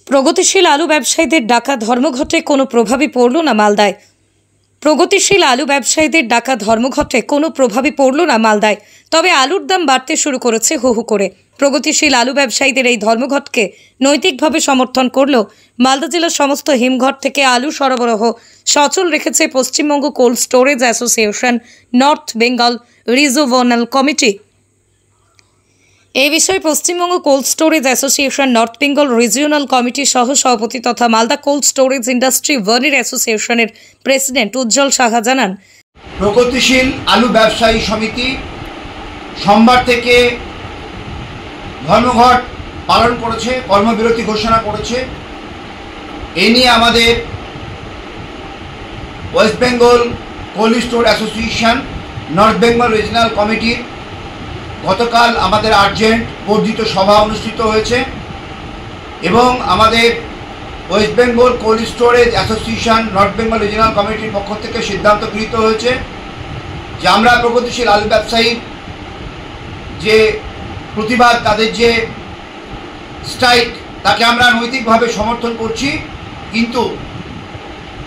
প্রগতিশীল আলু ব্যবসায়ীদের ডাকা ধর্মঘটে কোনো প্রভাবই পড়ল না মালদায়। প্রগতিশীল আলু ব্যবসায়ীদের ডাকা ধর্মঘটে কোনো প্রভাবই পড়ল না মালদায়। তবে আলুর দাম বাড়তে শুরু করেছে হু হু করে। প্রগতিশীল আলু ব্যবসায়ীদের এই ধর্মঘটকে নৈতিকভাবে সমর্থন করল মালদা জেলার সমস্ত হিমঘর থেকে আলু সরবরাহ সচল রেখেছে Paschimbanga cold storage association north Bengal regional committee. এই বিষয়ে Paschimbanga cold storage association north Bengal regional কমিটির সহ সভাপতি তথা মালদা কোল্ড স্টোরেজ ইন্ডাস্ট্রি ভার্নির অ্যাসোসিয়েশনের প্রেসিডেন্ট উজ্জ্বল সাহা জানান, প্রগতিশীল আলু ব্যবসায়ী সমিতি সোমবার থেকে ধর্মঘট পালন করেছে, কর্মবিরতি ঘোষণা করেছে। এ নিয়ে আমাদের West Bengal cold store association north Bengal regional কমিটির গতকাল আমাদের আর্জেন্ট বর্ধিত সভা অনুষ্ঠিত হয়েছে এবং আমাদের West Bengal cold storage association north Bengal regional কমিটির পক্ষ থেকে সিদ্ধান্ত গৃহীত হয়েছে যে আমরা প্রগতিশীল আলু ব্যবসায়ীর যে প্রতিবাদ, তাদের যে স্ট্রাইক, তাকে আমরা নৈতিকভাবে সমর্থন করছি। কিন্তু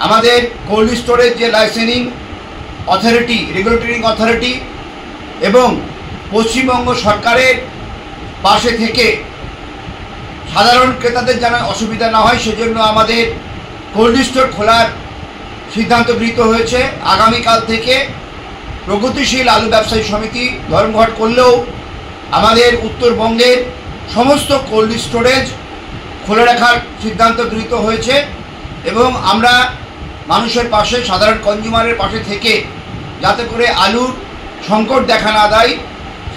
আমাদের কোল্ড স্টোরেজ যে লাইসেন্সিং অথরিটি, রেগুলেটরি অথরিটি এবং পশ্চিমবঙ্গ সরকারের পাশে থেকে সাধারণ ক্রেতাদের যেন অসুবিধা না হয় সেজন্য আমাদের কোল্ড স্টোর খোলার সিদ্ধান্ত গৃহীত হয়েছে। আগামীকাল থেকে প্রগতিশীল আলু ব্যবসায়ী সমিতি ধর্মঘট করলেও আমাদের উত্তরবঙ্গের সমস্ত কোল্ড স্টোরেজ খুলে রাখার সিদ্ধান্ত গৃহীত হয়েছে এবং আমরা মানুষের পাশে, সাধারণ কনজিউমারের পাশে থেকে যাতে করে আলুর সংকট দেখা না দেয়,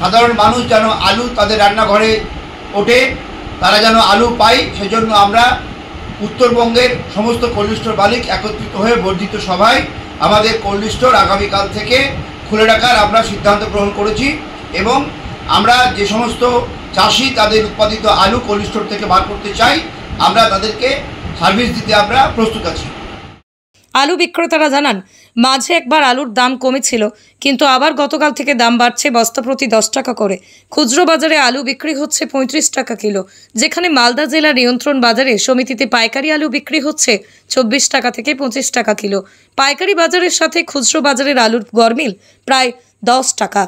সাধারণ মানুষ যেন আলু তাদের রান্নাঘরে ওঠে, তারা যেন আলু পায়, সেজন্য আমরা উত্তরবঙ্গের সমস্ত কোল্ড স্টোর মালিক একত্রিত হয়ে বর্ধিত সভায় আমাদের কোল্ড স্টোর আগামীকাল থেকে খুলে রাখার আমরা সিদ্ধান্ত গ্রহণ করেছি এবং আমরা যে সমস্ত চাষি তাদের উৎপাদিত আলু কোল্ড স্টোর থেকে বার করতে চাই, আমরা তাদেরকে সার্ভিস দিতে আমরা প্রস্তুত আছি। আলু বিক্রেতারা জানান, মাঝে একবার আলুর দাম কমেছিল, কিন্তু আবার গতকাল থেকে দাম বাড়ছে বস্তা প্রতি 10 টাকা করে। খুচরো বাজারে আলু বিক্রি হচ্ছে 35 টাকা কিলো, যেখানে মালদা জেলা নিয়ন্ত্রণ বাজারে সমিতিতে পাইকারি আলু বিক্রি হচ্ছে 24 টাকা থেকে 25 টাকা কিলো। পাইকারি বাজারের সাথে খুচরো বাজারের আলুর গরমিল প্রায় 10 টাকা।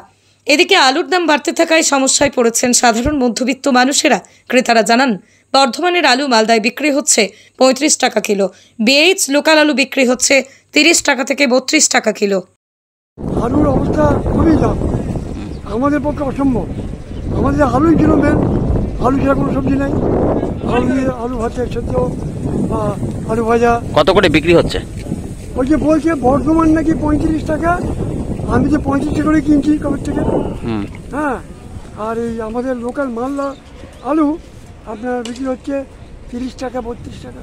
এদিকে আলুর দাম বাড়তে থাকায় সমস্যায় পড়েছেন সাধারণ মধ্যবিত্ত মানুষেরা। ক্রেতারা জানান, বর্ধমানের আলু মালদায় বিক্রি হচ্ছে 35 টাকা কিলো, বিএইচ লোকাল আলু বিক্রি হচ্ছে 30 টাকা থেকে 32 টাকা কিলো। আলুর অবস্থা খুবই দাম, আমাদের পক্ষে অসম্ভব। আমাদের আলুই কিলো মেন, আলু ছাড়া কোনো সবজি নাই। আলু দিয়ে আলু ভাজা সেদ্ধ বা আলু ভাজা। কত করে বিক্রি হচ্ছে? ওই যে বলছে বর্ধমান নাকি 35 টাকা, আমি যে 35 টাকা করে কিনছি কবে থেকে। হ্যাঁ, আর এই আমাদের লোকাল মালদা আলু আপনার বিক্রি হচ্ছে 30 টাকা 32 টাকা।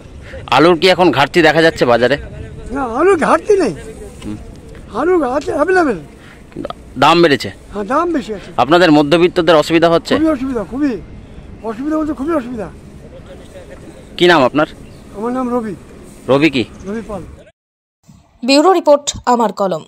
আলুর কি এখন ঘাটতি দেখা যাচ্ছে বাজারে? না, আলুর ঘাটতি নেই, আলু আছে অ্যাভেলেবেল, দাম বেড়েছে। হ্যাঁ, দাম বেশি আছে। আপনাদের মধ্যবিত্তদের অসুবিধা হচ্ছে? খুবই অসুবিধা, খুবই অসুবিধা বলতে খুবই অসুবিধা। কি নাম আপনার? আমার নাম রবি। রবি কি? রবি পাল। ব্যুরো রিপোর্ট, আমার কলম।